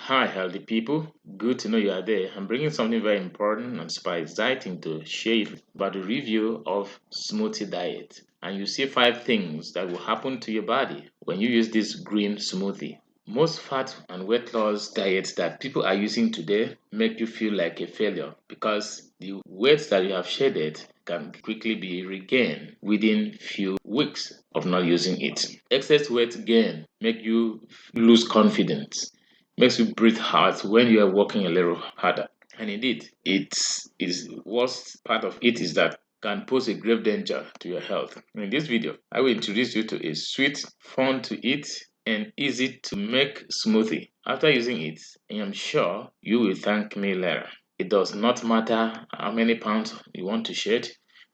Hi, healthy people. Good to know you are there. I'm bringing something very important and super exciting to share about the review of Smoothie Diet. And you see five things that will happen to your body when you use this green smoothie. Most fat and weight loss diets that people are using today make you feel like a failure because the weight that you have shedded can quickly be regained within few weeks of not using it. Excess weight gain make you lose confidence, makes you breathe hard when you are working a little harder. And indeed, it's is worst part of it is that can pose a grave danger to your health. In this video, I will introduce you to a sweet, fun to eat, and easy to make smoothie. After using it, I am sure you will thank me later. It does not matter how many pounds you want to shed,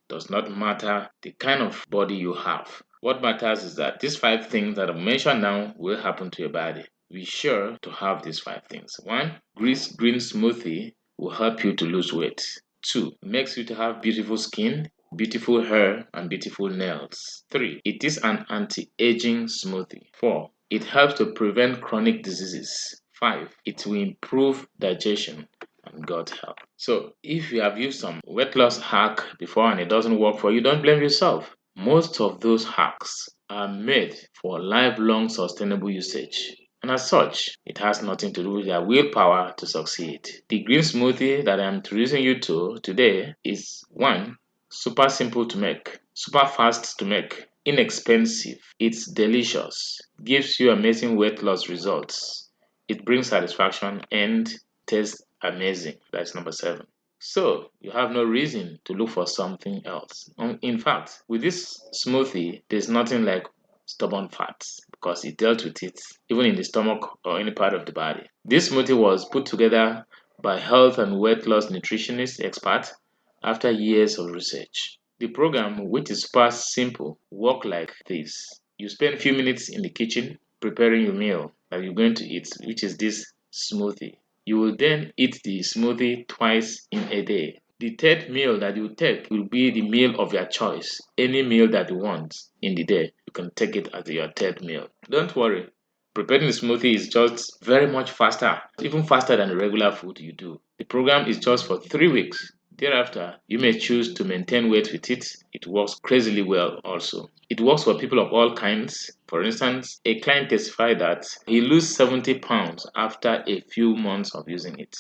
does not matter the kind of body you have. What matters is that these five things that I mentioned now will happen to your body. Be sure to have these five things. One, green smoothie will help you to lose weight. Two, makes you to have beautiful skin, beautiful hair, and beautiful nails. Three, it is an anti-aging smoothie. Four, it helps to prevent chronic diseases. Five, it will improve digestion and gut health. So if you have used some weight loss hack before and it doesn't work for you, don't blame yourself. Most of those hacks are made for lifelong sustainable usage. And as such, it has nothing to do with their willpower to succeed. The green smoothie that I'm introducing you to today is one, super simple to make, super fast to make, inexpensive, it's delicious, gives you amazing weight loss results, it brings satisfaction and tastes amazing. That's number seven. So you have no reason to look for something else. In fact, with this smoothie, there's nothing like stubborn fats because it dealt with it even in the stomach or any part of the body. This smoothie was put together by health and weight loss nutritionist expert after years of research. The program, which is super simple, work like this. You spend a few minutes in the kitchen preparing your meal that you're going to eat, which is this smoothie. You will then eat the smoothie twice in a day. The third meal that you take will be the meal of your choice. Any meal that you want in the day, you can take it as your third meal. Don't worry. Preparing the smoothie is just very much faster, even faster than the regular food you do. The program is just for 3 weeks. Thereafter, you may choose to maintain weight with it. It works crazily well also. It works for people of all kinds. For instance, a client testified that he lost 70 pounds after a few months of using it.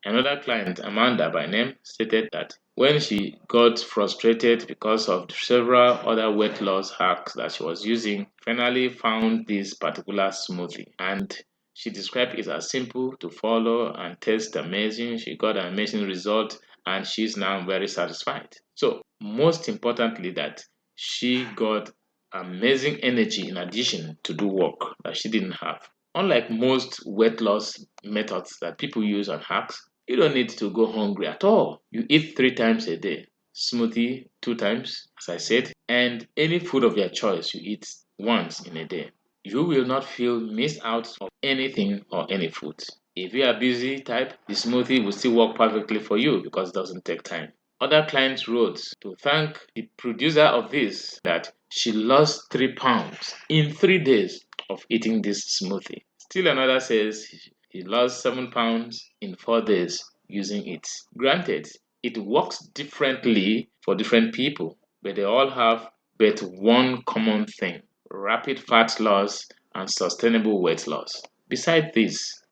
Another client, Amanda by name, stated that when she got frustrated because of several other weight loss hacks that she was using, finally found this particular smoothie, and she described it as simple to follow and taste amazing. She got an amazing result and she's now very satisfied. So, most importantly, that she got amazing energy in addition to do work that she didn't have. Unlike most weight loss methods that people use and hacks, you don't need to go hungry at all. You eat 3 times a day. Smoothie 2 times, as I said, and any food of your choice you eat once in a day. You will not feel missed out of anything or any food. If you are busy type, the smoothie will still work perfectly for you because it doesn't take time. Other clients wrote to thank the producer of this that she lost 3 pounds in 3 days of eating this smoothie. Still another says he lost 7 pounds in 4 days using it. Granted, it works differently for different people, but they all have but one common thing: rapid fat loss and sustainable weight loss. Besides this,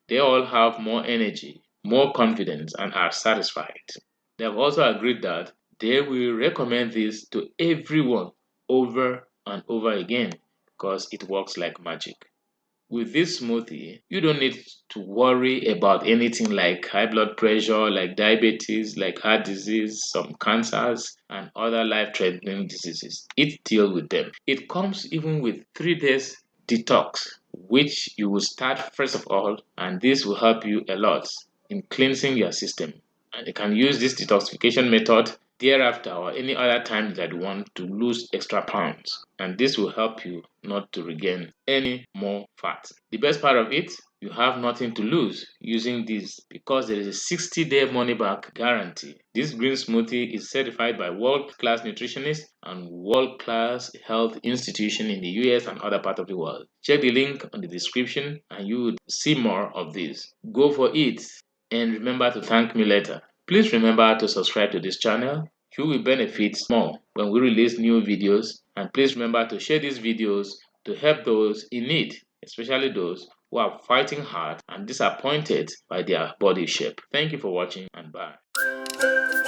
they all have more energy, more confidence, and are satisfied. They have also agreed that they will recommend this to everyone over and over again because it works like magic. With this smoothie, you don't need to worry about anything like high blood pressure, like diabetes, like heart disease, some cancers, and other life threatening diseases. It deals with them. It comes even with 3 days detox, which you will start first of all, and this will help you a lot in cleansing your system. And you can use this detoxification method thereafter or any other time that you want to lose extra pounds. And this will help you not to regain any more fat. The best part of it, you have nothing to lose using this because there is a 60-day money back guarantee. This green smoothie is certified by world-class nutritionists and world-class health institution in the US and other parts of the world. Check the link on the description and you will see more of this. Go for it and remember to thank me later. Please remember to subscribe to this channel. You will benefit more when we release new videos, and please remember to share these videos to help those in need, especially those who are fighting hard and disappointed by their body shape. Thank you for watching and bye.